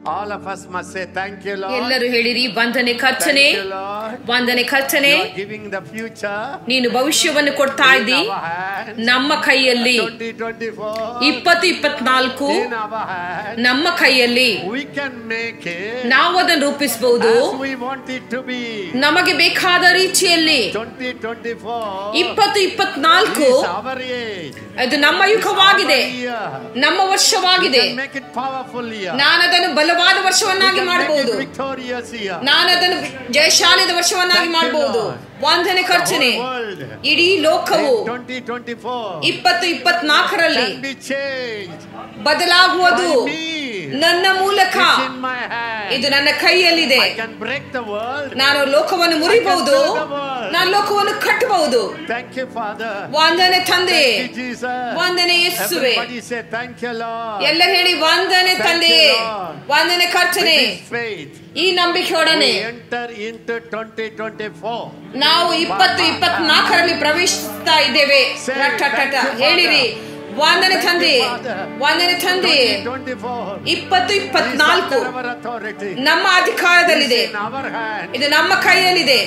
All of us must say thank you, Lord. ಎಲ್ಲರೂ ಹೇಳಿರಿ ವಂದನೆ ಕರ್ತನೇ, ವಂದನೆ ಕರ್ತನೇ. Giving the future. ನೀನು ಭವಿಷ್ಯವನ್ನು ಕೊಡ್ತಾ ಇದ್ದಿ ನಮ್ಮ ಕೈಯಲ್ಲಿ. 2024 ನಮ್ಮ ಕೈಯಲ್ಲಿ. We can make it. ನಾವು ಅದನ್ನು ರೂಪಿಸಬಹುದು we want it to be. ನಮಗೆ ಬೇಕಾದ ರೀತಿಯಲ್ಲಿ. 2024 ಅದು ನಮ್ಮ ಯುಗವಾಗಿದೆ, ನಮ್ಮ ವರ್ಷವಾಗಿದೆ. ನಾನು ಅದನ್ನು ಬಲವಾದ ವರ್ಷವನ್ನಾಗಿ ಮಾಡಬಹುದು, ನಾನು ಅದನ್ನು ಜಯಶಾಲಿದ ವರ್ಷವನ್ನಾಗಿ ಮಾಡಬಹುದು. ವಂದನೆ ಕರ್ತನೇ. ಇಡೀ ಲೋಕವು 2024ರಲ್ಲಿ ಬದಲಾಗುವುದು ನನ್ನ ಮೂಲಕ. ಇದು ನನ್ನ ಕೈಯಲ್ಲಿದೆ. ನಾನು ಲೋಕವನ್ನು ಮುರಿಬಹುದು, ನಾನು ಲೋಕವನ್ನು ಕಟ್ಟಬಹುದು. ವಂದನೆ ತಂದೆ, ವಂದನೆ ಯೇಸುವೆ. ಎಲ್ಲ ಹೇಳಿ ವಂದನೆ ತಂದೆ, ವಂದನೆ ಕರ್ತನೆ. ಈ ನಂಬಿಕೆಯೊಡನೆ ನಾವು 2024ರಲ್ಲಿ ಪ್ರವೇಶಿಸ್ತಾ ಇದ್ದೇವೆ. ಹೇಳಿರಿ ವಂದನೆ ತಂದೆ, ವಂದನೆ ತಂದೆ. 2024 ನಮ್ಮ ಅಧಿಕಾರದಲ್ಲಿದೆ, ಇದು ನಮ್ಮ ಕೈಯಲ್ಲಿದೆ,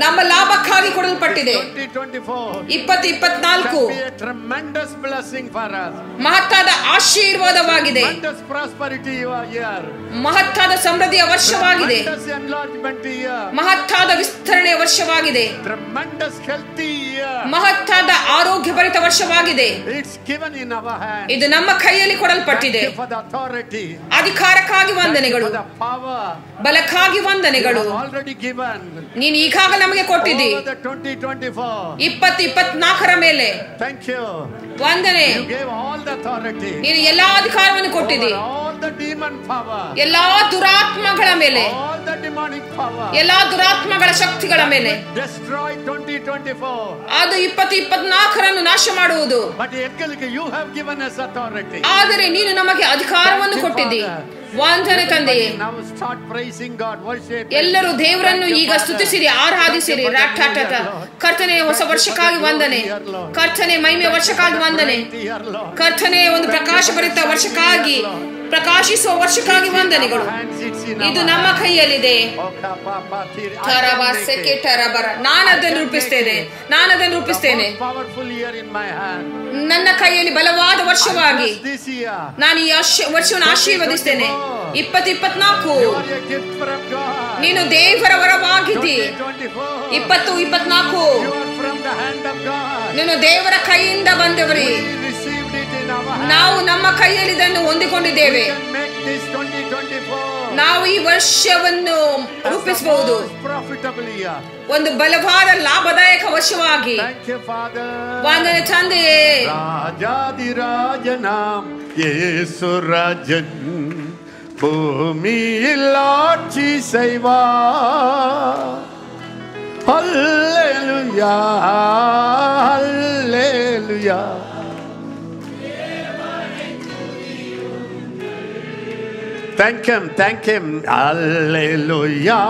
ನಮ್ಮ ಲಾಭಕ್ಕಾಗಿ ಕೊಡಲ್ಪಟ್ಟಿದೆ. 2024 ಮಹತ್ತಾದ ಆಶೀರ್ವಾದವಾಗಿದೆ, ಮಹತ್ತಾದ ಸಮೃದ್ಧಿಯ ವರ್ಷವಾಗಿದೆ, ಮಹತ್ತಾದ ವಿಸ್ತರಣೆಯ ವರ್ಷವಾಗಿದೆ, ಮಹತ್ತಾದ ಆರೋಗ್ಯ ವರ್ಷವಾಗಿದೆ. ಇದು ನಮ್ಮ ಕೈಯಲ್ಲಿ ಕೊಡಲ್ಪಟ್ಟಿದೆ. ಅಧಿಕಾರಕ್ಕಾಗಿ ವಂದನೆಗಳು, ಬಲಕ್ಕಾಗಿ ವಂದನೆಗಳು. ನೀನು ಈಗಾಗಲೇ ನಮಗೆ ಕೊಟ್ಟಿದ್ದಿ. 2024ರ ಮೇಲೆ ವಂದನೆ. ನೀನು ಎಲ್ಲಾ ಅಧಿಕಾರವನ್ನು ಕೊಟ್ಟಿದ್ದಿ, ಎಲ್ಲಾ ದುರಾತ್ಮಗಳ ಮೇಲೆ, ಎಲ್ಲಾ ದುರಾತ್ಮಗಳ ಶಕ್ತಿಗಳ ಮೇಲೆ. ಅದು 2024ರನ್ನು ನಾಶ ಮಾಡುವುದು. ಆದರೆ ನೀನು ನಮಗೆ ಅಧಿಕಾರವನ್ನು ಕೊಟ್ಟಿದ್ದಿ. ವಂದನೆ ತಂದೆಯೇ. ಎಲ್ಲರೂ ದೇವರನ್ನು ಈಗ ಸ್ತುತಿಸಿರಿ, ಆರಾಧಿಸಿರಿ. ಕರ್ತನೆ ಹೊಸ ವರ್ಷಕ್ಕಾಗಿ ವಂದನೆ, ಕರ್ತನೆ ಮಹಿಮೆಯ ವರ್ಷಕ್ಕಾಗಿ ವಂದನೆ, ಕರ್ತನೆ ಒಂದು ಪ್ರಕಾಶಭರಿತ ವರ್ಷಕ್ಕಾಗಿ, ಪ್ರಕಾಶಿಸುವ ವರ್ಷಕ್ಕಾಗಿ ವಂದನೆಗಳು. ಇದು ನಮ್ಮ ಕೈಯಲ್ಲಿದೆ. ನಾನು ಅದನ್ನು ರೂಪಿಸ್ತೇನೆ, ನಾನು ಅದನ್ನು ರೂಪಿಸ್ತೇನೆ. ನನ್ನ ಕೈಯಲ್ಲಿ ಬಲವಾದ ವರ್ಷವಾಗಿ ನಾನು ಈ ವರ್ಷವನ್ನು ಆಶೀರ್ವದಿಸ್ತೇನೆ. 2024 ನೀನು ದೇವರ ವರವಾಗಿದ್ದಿ. 2024 ನೀನು ದೇವರ ಕೈಯಿಂದ ಬಂದವರಿ. ನಾವು ನಮ್ಮ ಕೈಯಲ್ಲಿ ಇದನ್ನು ಹೊಂದಿಕೊಂಡಿದ್ದೇವೆ. ನಾವು ಈ ವರ್ಷವನ್ನು ರೂಪಿಸಬಹುದು ಒಂದು ಬಲವಾದ ಲಾಭದಾಯಕ ವರ್ಷವಾಗಿ. ವಂದನೆ ತಂದೆಯೇ. ರಾಜಾದಿರಾಜನಾಂ ಯೇಸು ರಾಜನ್ ಭೂಮಿயில் ஆட்சி செய்வார். ஹல்லேலூயா, ஹல்லேலூயா. Thank him, hallelujah.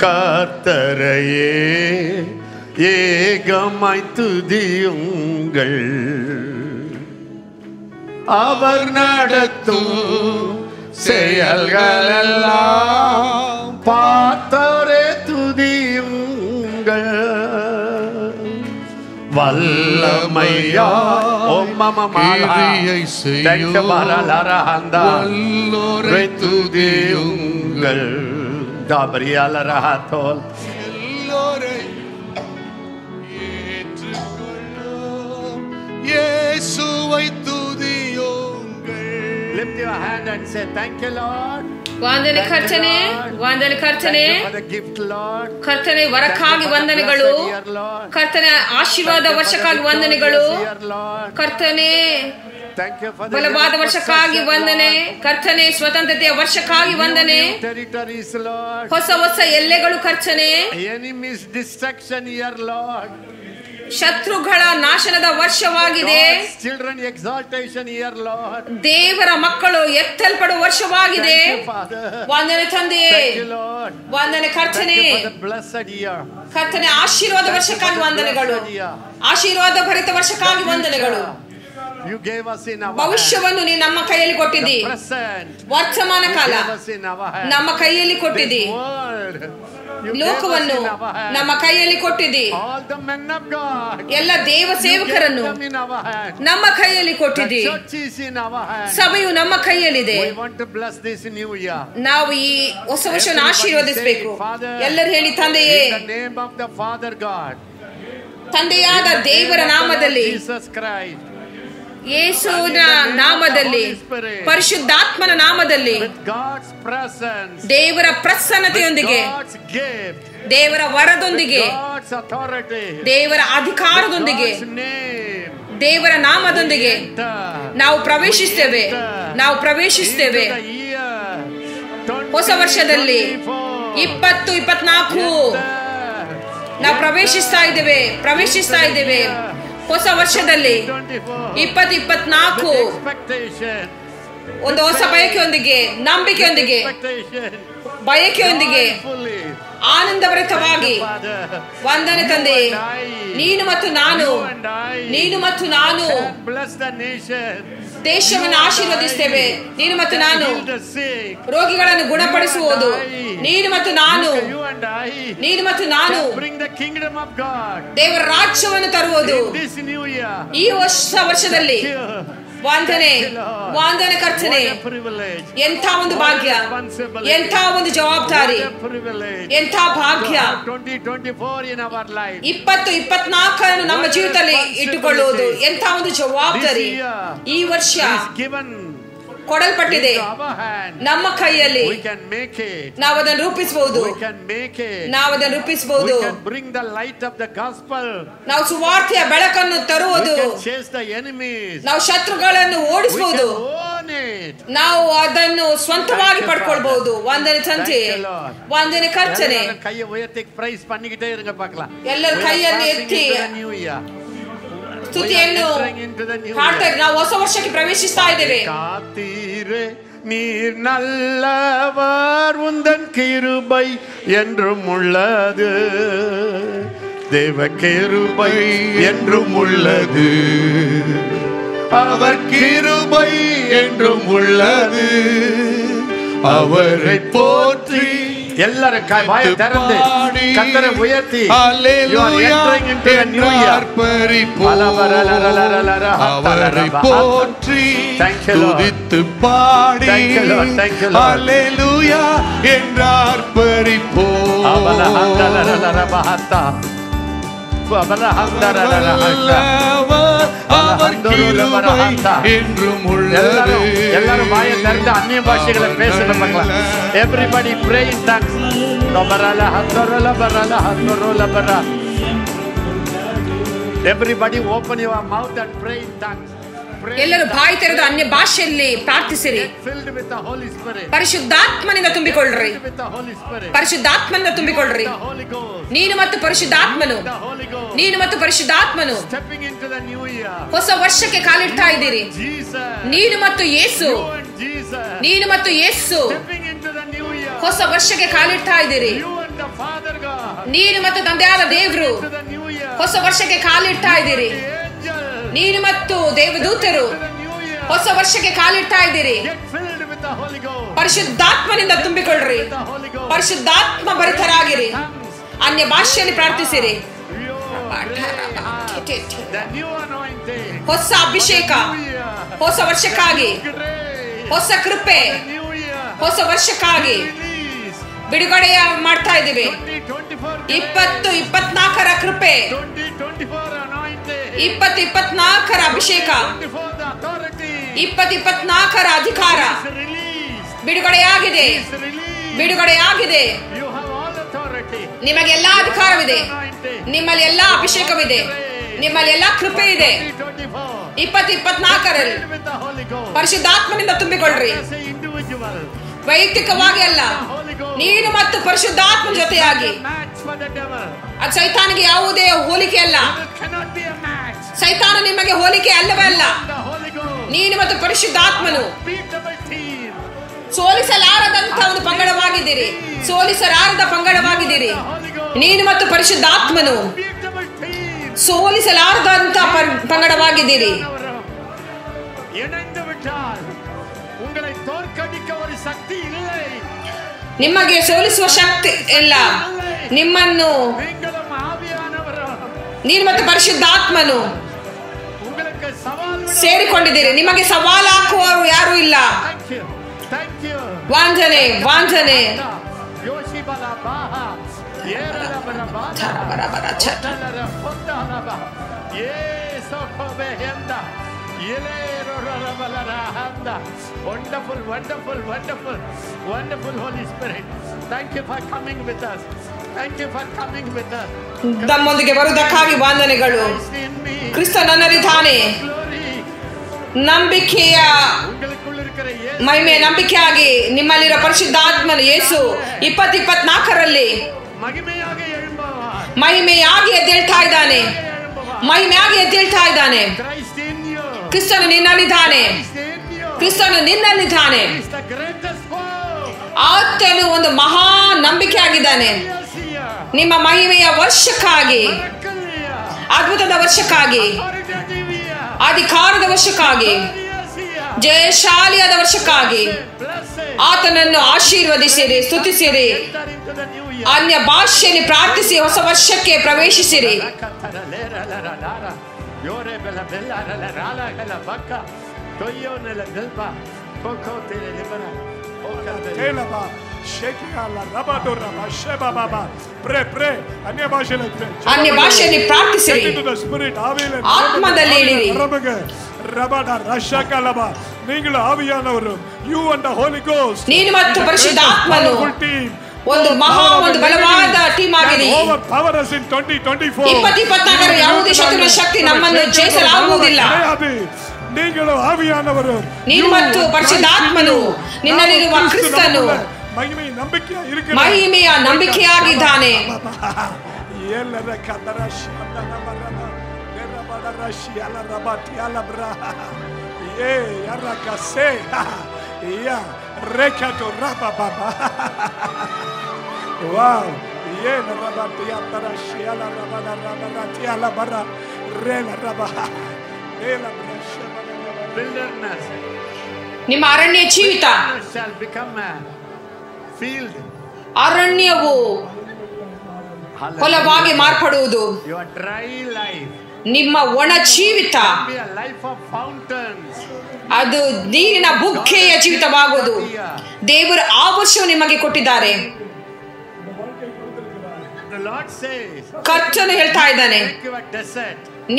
கர்த்தரையே ஏகமாய் துதியுங்கள். அவர் நடத்தும் செயல்களெல்லாம் பார்த்தவரே துதியுங்கள். வல்லமையா ஒம்மமமாலை வல்லோரை துதியுங்கள். தாபரியாலரஹாத்தோல் எல்லோரை ஏற்றுக்கொள்ளும் இயேசுவை துதியுங்கள். Lift your hand and say thank you Lord. ವಂದನೆ ಕರ್ತನೆ, ವಂದನೆ ಕರ್ತನೆ. ಕರ್ತನೆ ವರಕ್ಕಾಗಿ ವಂದನೆಗಳು, ಕರ್ತನೆ ಆಶೀರ್ವಾದ ವರ್ಷಕ್ಕಾಗಿ ವಂದನೆಗಳು, ಕರ್ತನೆ ಬಲವಾದ ವರ್ಷಕ್ಕಾಗಿ ವಂದನೆ, ಕರ್ತನೆ ಸ್ವತಂತ್ರತೆಯ ವರ್ಷಕ್ಕಾಗಿ ವಂದನೆ, ಹೊಸ ಹೊಸ ಎಲ್ಲೆಗಳು ಕರ್ತನೆ, ಶತ್ರುಗಳ ನಾಶನದ ವರ್ಷವಾಗಿದೆ. ದೇವರ ಮಕ್ಕಳು ಎತ್ತಲ್ಪಡುವ ವರ್ಷವಾಗಿದೆ. ವಂದನೆ ತಂದೆಯೇ, ವಂದನೆ ಕರ್ತನೆ. ಕರ್ತನೆ ಆಶೀರ್ವಾದ ವರ್ಷಕ್ಕಾಗಿ ವಂದನೆಗಳು, ಆಶೀರ್ವಾದ ಭರಿತ ವರ್ಷಕ್ಕಾಗಿ ವಂದನೆಗಳು. You gave us in our ಭವಿಷ್ಯವನ್ನು ನೀನು ನಮ್ಮ ಕೈಯಲ್ಲಿ ಕೊಟ್ಟಿದ್ದಿ. ವರ್ತಮಾನ ಕಾಲ ನಮ್ಮ ಕೈಯಲ್ಲಿ ಕೊಟ್ಟಿದ್ದಿ. ಲೋಕವನ್ನು ನಮ್ಮ ಕೈಯಲ್ಲಿ ಕೊಟ್ಟಿದ್ದಿ. ಎಲ್ಲ ದೇವ ಸೇವಕರನ್ನು ನಮ್ಮ ಕೈಯಲ್ಲಿ ಕೊಟ್ಟಿದ್ದಿ. ಸಭೆಯು ನಮ್ಮ ಕೈಯಲ್ಲಿದೆ. ನಾವು ಈ ಹೊಸ ವರ್ಷವನ್ನು ಆಶೀರ್ವದಿಸಬೇಕು. ಎಲ್ಲರೂ ಹೇಳಿ, ತಂದೆಯೇ, ತಂದೆಯಾದ ದೇವರ ನಾಮದಲ್ಲಿ, ಯೇಸುವಿನ ನಾಮದಲ್ಲಿ, ಪರಿಶುದ್ಧಾತ್ಮನ ನಾಮದಲ್ಲಿ, ದೇವರ ಪ್ರಸನ್ನತೆಯೊಂದಿಗೆ, ದೇವರ ವರದೊಂದಿಗೆ, ದೇವರ ಅಧಿಕಾರದೊಂದಿಗೆ, ದೇವರ ನಾಮದೊಂದಿಗೆ ನಾವು ಪ್ರವೇಶಿಸ್ತೇವೆ. ನಾವು ಪ್ರವೇಶಿಸ್ತೇವೆ ಹೊಸ ವರ್ಷದಲ್ಲಿ 2024 ನಾವು ಪ್ರವೇಶಿಸ್ತಾ ಇದ್ದೇವೆ. ಹೊಸ ವರ್ಷದಲ್ಲಿ 2024 ಒಂದು ಹೊಸ ಬಯಕೆಯೊಂದಿಗೆ, ನಂಬಿಕೆಯೊಂದಿಗೆ, ಬಯಕೆಯೊಂದಿಗೆ ಆನಂದಭರಿತವಾಗಿ, ವಂದನೆ ತಂದೆ, ನೀನು ಮತ್ತು ನಾನು ದೇಶವನ್ನು ಆಶೀರ್ವದಿಸ್ತೇವೆ. ನೀನು ಮತ್ತು ನಾನು ರೋಗಿಗಳನ್ನು ಗುಣಪಡಿಸುವುದು. ನೀನು ಮತ್ತು ನಾನು ದೇವರ ರಾಜ್ಯವನ್ನು ತರುವುದು ಈ ಹೊಸ ವರ್ಷದಲ್ಲಿ. ವಂದನೆ ಕರ್ತನೆ. ಎಂಥ ಒಂದು ಭಾಗ್ಯ, ಎಂಥ ಒಂದು ಜವಾಬ್ದಾರಿ, ಎಂಥ ಭಾಗ್ಯ. 2024 ನಮ್ಮ ಜೀವಿತದಲ್ಲಿ ಇಟ್ಟುಕೊಳ್ಳುವುದು ಎಂಥ ಒಂದು ಜವಾಬ್ದಾರಿ. ಈ ವರ್ಷ ಕೊಡಲ್ಪಟ್ಟಿದೆ ನಮ್ಮ ಕೈಯಲ್ಲಿ. ನಾವು ಅದನ್ನು ರೂಪಿಸಬಹುದು. ನಾವು ಸುವಾರ್ತೆಯ ಬೆಳಕನ್ನು ತರುವುದು. ನಾವು ಶತ್ರುಗಳನ್ನು ಓಡಿಸಬಹುದು. ನಾವು ಅದನ್ನು ಸ್ವಂತವಾಗಿ ಪಡ್ಕೊಳ್ಬಹುದು. ವಂದನೆ ತಂದೆ, ವಂದನೆ ಕರ್ತನೆ. ಎಲ್ಲರೂ ಕೈಯನ್ನು ಎತ್ತಿ ಸ್ತುತಿಯನ್ನು ಹಾಡ್ತಾ ಇದ್ದೇವೆ. ನಾವು ಹೊಸ ವರ್ಷಕ್ಕೆ ಪ್ರವೇಶಿಸ್ತಾ ಇದ್ದೇವೆ. நீர் நல்லவர், உந்தன் கிருபை என்றும் உள்ளது, தேவ கிருபை என்றும் உள்ளது, அவர் கிருபை என்றும் உள்ளது, அவரை போற்றி. எல்லாரும் வாயை திறந்து கர்த்தரை உயர்த்தி, அவரை போற்றி துதித்து பாடி அல்லேலூயா என்று ஆர்ப்பரிப்போம். எல்லாரும் வாயை திறந்து அந்நிய பாஷைகளை பேசணும். Everybody pray in tongues. Everybody open your mouth and pray in tongues. ಎಲ್ಲರೂ ಬಾಯಿ ತೆರೆದು ಅನ್ಯ ಭಾಷೆಯಲ್ಲಿ ಪ್ರಾರ್ಥಿಸಿರಿ. ಪರಿಶುದ್ಧಾತ್ಮನಿಂದ ತುಂಬಿಕೊಳ್ಳ್ರಿ. ಪರಿಶುದ್ಧಾತ್ಮನಿಂದ ತುಂಬಿಕೊಳ್ಳ್ರಿ. ನೀನು ಮತ್ತು ಪರಿಶುದ್ಧಾತ್ಮನು ಹೊಸ ವರ್ಷಕ್ಕೆ ಕಾಲಿಡ್ತಾ ಇದ್ದೀರಿ. ನೀನು ಮತ್ತು ಯೇಸು ಹೊಸ ವರ್ಷಕ್ಕೆ ಕಾಲಿಡ್ತಾ ಇದ್ದೀರಿ. ನೀನು ಮತ್ತು ತಂದೆಯಾದ ದೇವರು ಹೊಸ ವರ್ಷಕ್ಕೆ ಕಾಲಿಡ್ತಾ ಇದ್ದೀರಿ. ನೀನು ಮತ್ತು ದೇವದೂತರು ಹೊಸ ವರ್ಷಕ್ಕೆ ಕಾಲಿಡ್ತಾ ಇದ್ದೀರಿ. ಪರಿಶುದ್ಧಾತ್ಮನಿಂದ ತುಂಬಿಕೊಳ್ಳ್ರಿ. ಪರಿಶುದ್ಧಾತ್ಮ ಭರಿತರಾಗಿರಿ. ಅನ್ಯ ಭಾಷೆಯಲ್ಲಿ ಪ್ರಾರ್ಥಿಸಿರಿ. ಹೊಸ ಅಭಿಷೇಕ, ಹೊಸ ವರ್ಷಕ್ಕಾಗಿ, ಹೊಸ ಕೃಪೆ, ಹೊಸ ವರ್ಷಕ್ಕಾಗಿ ಬಿಡುಗಡೆಯ ಮಾಡ್ತಾ ಇದ್ದೀವಿ. 2024 ಕೃಪೆ, 2024 ಅಭಿಷೇಕ, 2024 ಅಧಿಕಾರ ಬಿಡುಗಡೆಯಾಗಿದೆ. ನಿಮಗೆ ಎಲ್ಲಾ ಅಧಿಕಾರವಿದೆ. ನಿಮ್ಮಲ್ಲಿ ಎಲ್ಲಾ ಅಭಿಷೇಕವಿದೆ. ನಿಮ್ಮಲ್ಲಿ ಎಲ್ಲಾ ಕೃಪೆ ಇದೆ. 2024 ಪರಿಶುದ್ಧಾತ್ಮನಿಂದ ತುಂಬಿಕೊಳ್ಳ್ರಿ. ವೈಯಕ್ತಿಕವಾಗಿ ಅಲ್ಲ, ನೀನು ಮತ್ತು ಪರಿಶುದ್ಧಾತ್ಮ ಜೊತೆಯಾಗಿ. ಅದು ಸೈತಾನಿಗೆ ಯಾವುದೇ ಹೋಲಿಕೆ ಅಲ್ಲ. ಸೈತಾನ ನಿಮಗೆ ಹೋಲಿಕೆ ಅಲ್ಲವೇ ಅಲ್ಲ. ನೀನು ಮತ್ತು ಪರಿಶುದ್ಧಾತ್ಮನು ಸೋಲಿಸಲಾರದಂತ ಒಂದು ಪಂಗಡವಾಗಿದ್ದೀರಿ. ಸೋಲಿಸಲಾರದ ಪಂಗಡವಾಗಿದ್ದೀರಿ. ನೀನು ಮತ್ತು ಪರಿಶುದ್ಧಾತ್ಮನು ಸೋಲಿಸಲಾರದಂತ ಪಂಗಡವಾಗಿದ್ದೀರಿ. இணைந்து விட்டால் உங்களை தோற்கடிக்க ஒரு சக்தி இல்லை. ನಿಮಗೆ ಸೋಲಿಸುವ ಶಕ್ತಿ ಇಲ್ಲ. ನಿಮ್ಮನ್ನು நீங்களும் ஆவியானவரோ ನೀನು ಮತ್ತು ಪರಿಶುದ್ಧಾತ್ಮನು உங்களுக்கு சவால் ಸೇರಿಕೊಂಡಿದ್ದೀರಿ. ನಿಮಗೆ ಸವಾಲು ಹಾಕುವವರು ಯಾರು ಇಲ್ಲ. Thank you. ವಂದನೆ ವಂದನೆ. ಯೋಶಿಬಲ ಬಾಹ ಏರಲಬರ ಬಾಹ ಬರಬರ ಛಟ ತಲರ ಪೊತ್ತಲಬ ಯೇಸೋಕೋಬೆಹೆಂದ ಇಲೇರೊರಬಲರ ಹಂದ. Wonderful, wonderful, wonderful, wonderful Holy Spirit. Thank you for coming with us. Thank you for coming with us. ನಮ್ಮೊಂದಿಗೆ ಬರುವುದಕ್ಕಾಗಿ ವಂದನೆಗಳು. ಕ್ರಿಸ್ತ ನನ್ನಲ್ಲಿದ್ದಾನೆ. ನಂಬಿಕೆಯ ಮಹಿಮೆ ನಂಬಿಕೆಯಾಗಿ ನಿಮ್ಮಲ್ಲಿರೋ ಪರಿಶುದ್ಧಾತ್ಮನು ಯೇಸು 2024ರಲ್ಲಿ ಮಹಿಮೆಯಾಗಿ ಎದ್ದೇಳ್ತಾ ಇದ್ದಾನೆ. ಮಹಿಮೆಯಾಗಿ ಎದ್ದೇಳ್ತಾ ಇದ್ದಾನೆ. ಕ್ರಿಸ್ತನು ನಿನ್ನಲ್ಲಿದ್ದಾನೆ. ಕ್ರಿಸ್ತನು ನಿನ್ನಲ್ಲಿದ್ದಾನೆ. ಆತನು ಒಂದು ಮಹಾ ನಂಬಿಕೆಯಾಗಿದ್ದಾನೆ. ನಿಮ್ಮ ಮಹಿಮೆಯ ವರ್ಷಕ್ಕಾಗಿ, ಅದ್ಭುತದ ವರ್ಷಕ್ಕಾಗಿ, ಅಧಿಕಾರದ ವರ್ಷಕ್ಕಾಗಿ, ಜಯಶಾಲಿಯಾದ ವರ್ಷಕ್ಕಾಗಿ ಆತನನ್ನು ಆಶೀರ್ವದಿಸಿರಿ, ಸ್ತುತಿಸಿರಿ, ಅನ್ಯ ಭಾಷೆಯಲ್ಲಿ ಪ್ರಾರ್ಥಿಸಿ ಹೊಸ ವರ್ಷಕ್ಕೆ ಪ್ರವೇಶಿಸಿರಿ. ಅನ್ಯ ಭಾಷೆಯಲ್ಲಿ ಪ್ರಾರ್ಥಿಸಿರಿ, ಆತ್ಮದಲ್ಲಿ ಇಳಿರಿ. நீங்கள் ஆவியானவரும் you and the Holy Ghost ನೀನು ಮತ್ತು ಪರಿಶುದ್ಧಾತ್ಮನು ಒಂದು ಮಹಾ ಒಂದು ಬಲವಾದ ಟೀಮ್ ಆಗಿದೆ. 2024 ಯಾವುದೇ ಶತ್ರುವಿನ ಶಕ್ತಿ ನಮ್ಮನ್ನು ಜಯಿಸಲಾಗುವುದಿಲ್ಲ. ನೀನು ಆವಿಯಾನವರು, ನೀನು ಮತ್ತು ಪರಿಶುದ್ಧಾತ್ಮನು, ನಿನ್ನಲ್ಲಿರುವ ಕ್ರಿಸ್ತನು ಮಹಿಮೆಯ ನಂಬಿಕೆಯಾಗಿದ್ದಾನೆ. ನಿಮ್ಮ ಅರಣ್ಯ ಜೀವಿತ, ಅರಣ್ಯವು ಹೊಲವಾಗಿ ಮಾರ್ಪಡುವುದು. ನಿಮ್ಮ ಒಣ ಜೀವಿತ ಅದು ನೀರಿನ ಬುಗ್ಗೆಯ ಜೀವಿತವಾಗುವುದು. ದೇವರು ಆ ವರ್ಷವು ನಿಮಗೆ ಕೊಟ್ಟಿದ್ದಾರೆ. ಕರ್ತನು ಹೇಳ್ತಾ ಇದ್ದಾನೆ,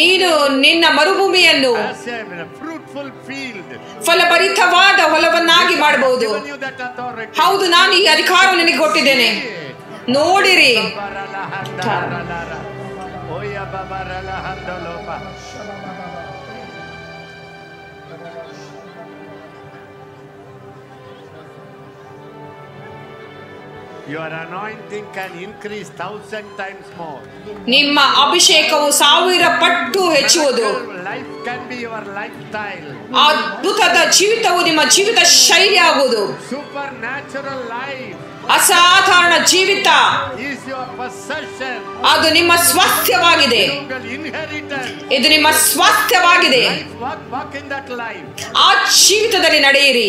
ನೀನು ನಿನ್ನ ಮರುಭೂಮಿಯನ್ನು ಫಲಭರಿತವಾದ ಹೊಲವನ್ನಾಗಿ ಮಾಡಬಹುದು. ಹೌದು, ನಾನು ಈ ಅಧಿಕಾರವನ್ನು ನಿನಗೆ ಕೊಟ್ಟಿದ್ದೇನೆ. ನೋಡಿರಿ, your anointing can increase 1000 times more. ನಿಮ್ಮ ಅಭಿಷೇಕವು 1000 ಪಟ್ಟು ಹೆಚ್ಚುವುದು. Life can be your lifestyle. ಅದ್ಭುತದ ಜೀವಿತವು ನಿಮ್ಮ ಜೀವಿತ ಶೈಲಿ ಆಗುವುದು. Supernatural life, ಅಸಾಧಾರಣ ಜೀವಿತ is your possession. ಅದು ನಿಮ್ಮ ಸ್ವಾಸ್ಥ್ಯವಾಗಿದೆ. ಇದು ನಿಮ್ಮ ಸ್ವಾಸ್ಥ್ಯವಾಗಿದೆ. Walk in that life. ಆ ಜೀವಿತದಲ್ಲಿ ನಡೆಯಿರಿ.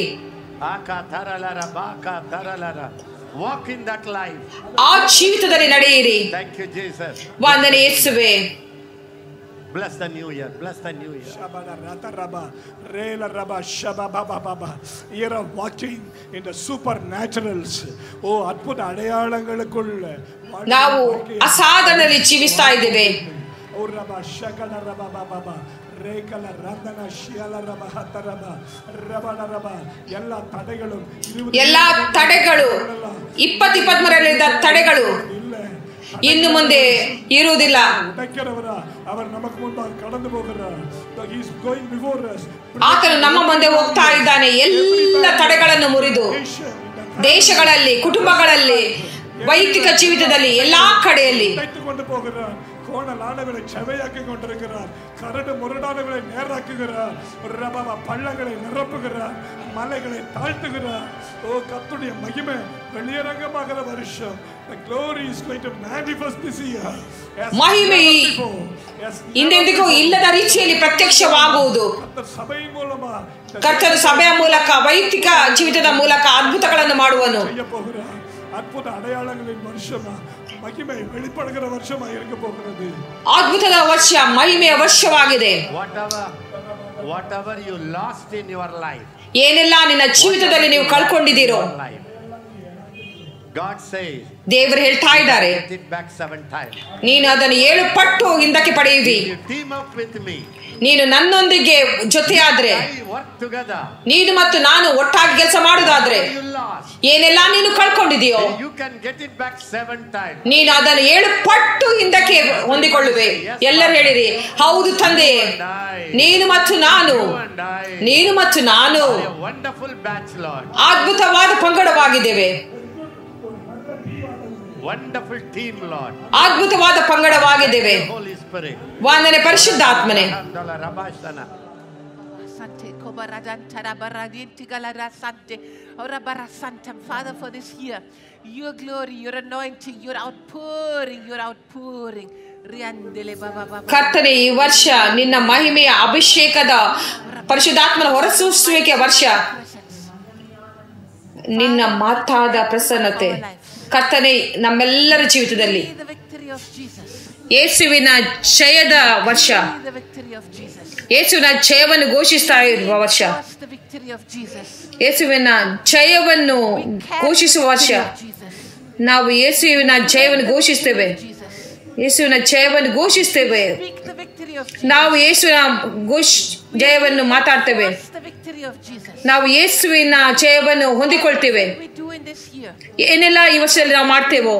Walk in that life. ಆ ಜೀವಿತದಲ್ಲಿ ನಡೆಯಿರಿ. Thank you, Jesus. ವಂದನೆ ಯೇಸುವೇ. Bless the new year. Bless the new year. You are walking in the supernaturals. Oh, ಅದ್ಭುತ ಅಡೆಯಾಳங்களுக்குள்ள ನಾವು ಅಸಾಧಾರಣದಲ್ಲಿ ಜೀವಿಸ್ತಾ ಇದ್ದೇವೆ. ಎಲ್ಲ ತಡೆಗಳು 2023 ತಡೆಗಳು ಇನ್ನು ಮುಂದೆ ಇರುವುದಿಲ್ಲ. ಆತನು ನಮ್ಮ ಮುಂದೆ ಹೋಗ್ತಾ ಇದ್ದಾನೆ. ಎಲ್ಲ ತಡೆಗಳನ್ನು ಮುರಿದು ದೇಶಗಳಲ್ಲಿ, ಕುಟುಂಬಗಳಲ್ಲಿ, ವೈಯಕ್ತಿಕ ಜೀವಿತದಲ್ಲಿ, ಎಲ್ಲಾ ಕಡೆಯಲ್ಲಿ கோணலானவர்களை செவையாக்கி கொண்டிருக்கிறார். கரடு முரடானவர்களை நேராக்குகிறார். பள்ளங்களை நிரப்புகிறார். மலைகளை தாழ்த்துகிறார். ஓ, கர்த்தருடைய மகிமை வெளியரங்கமாகிற வருஷம் The glory is going to manifest this year. ಮಹಿಮೆ ಹಿಂದೆಂದಿಗೂ ಇಲ್ಲದ ರೀತಿಯಲ್ಲಿ ಪ್ರತ್ಯಕ್ಷವಾಗುವುದು. ಕರ್ತನು ಸಭೆಯ ಮೂಲಕ, ವೈಯಕ್ತಿಕ ಜೀವಿತದ ಮೂಲಕ ಅದ್ಭುತಗಳನ್ನು ಮಾಡುವನು. அற்புத அடையாளங்களின் வருஷமா, மகிமை வெளிப்படுகிற வருஷமா இருக்க போகிறது. ಅದ್ಭುತದ ವರ್ಷ, ಮಹಿಮೆಯ ವರ್ಷವಾಗಿದೆ. Whatever you lost in your life, ಏನೆಲ್ಲ ನಿನ್ನ ಜೀವಿತದಲ್ಲಿ ನೀವು ಕಳ್ಕೊಂಡಿದ್ದೀರೋ, God says, ದೇವರು ಹೇಳ್ತಾ ಇದ್ದಾರೆ, get it back 7 times. ನೀನು ಅದನ್ನು 7 ಪಟ್ಟು ಹಿಂದಕ್ಕೆ ಪಡೆಯುವಿ. You team up with me. ನೀನು ನನ್ನೊಂದಿಗೆ ಜೊತೆಯಾದ್ರೆ, ನೀನು ಮತ್ತು ನಾನು ಒಟ್ಟಾಗಿ ಕೆಲಸ ಮಾಡುವುದಾದ್ರೆ, ಏನೆಲ್ಲ ನೀನು ಕಳ್ಕೊಂಡಿದೆಯೋ ನೀನು ಅದನ್ನು 7 ಪಟ್ಟು ಹಿಂದಕ್ಕೆ ಹೊಂದಿಕೊಳ್ಳುವೆ. ಎಲ್ಲರೂ ಹೇಳಿರಿ, ಹೌದು ತಂದೆ, ನೀನು ಮತ್ತು ನಾನು, ನೀನು ಮತ್ತು ನಾನು ಅದ್ಭುತವಾದ ಪಂಗಡವಾಗಿದ್ದೇವೆ. Wonderful team, Lord. ಅದ್ಭುತವಾದ ಪಂಗಡವಾಗಿದ್ದೇವೆ. ವಂದನೆ ಪರಿಶುದ್ಧಾತ್ಮನೇ. Father, for this year, your glory, your anointing, your outpouring, your outpouring. ಕರ್ತನೆ, ಈ ವರ್ಷ ನಿನ್ನ ಮಹಿಮೆಯ ಅಭಿಷೇಕದ ಪರಿಶುದ್ಧಾತ್ಮನ ಹೊರಸೂಸುವಿಕೆ ವರ್ಷ, ನಿನ್ನ ಮಾತಾದ ಪ್ರಸನ್ನತೆ ಕರ್ತನೆ ನಮ್ಮೆಲ್ಲರ ಜೀವಿತದಲ್ಲಿ. ಯೇಸುವಿನ ಜಯದ ವರ್ಷ, ಯೇಸುವಿನ ಜಯವನ್ನು ಘೋಷಿಸ್ತಾ ಇರುವ ವರ್ಷ, ಯೇಸುವಿನ ಜಯವನ್ನು ಘೋಷಿಸುವ ವರ್ಷ. ನಾವು ಯೇಸುವಿನ ಜಯವನ್ನು ಘೋಷಿಸ್ತೇವೆ, ಯೇಸುವಿನ ಜಯವನ್ನು ಘೋಷಿಸ್ತೇವೆ. ನಾವು ಯೇಸುವಿನ ಜಯವನ್ನು ಮಾತಾಡ್ತೇವೆ, ನಾವು ಯೇಸುವಿನ ಜಯವನ್ನು ಹೊಂದಿಕೊಳ್ತೇವೆ. ಏನೆಲ್ಲ ಈ ವರ್ಷದಲ್ಲಿ ನಾವು ಮಾಡ್ತೇವೋ,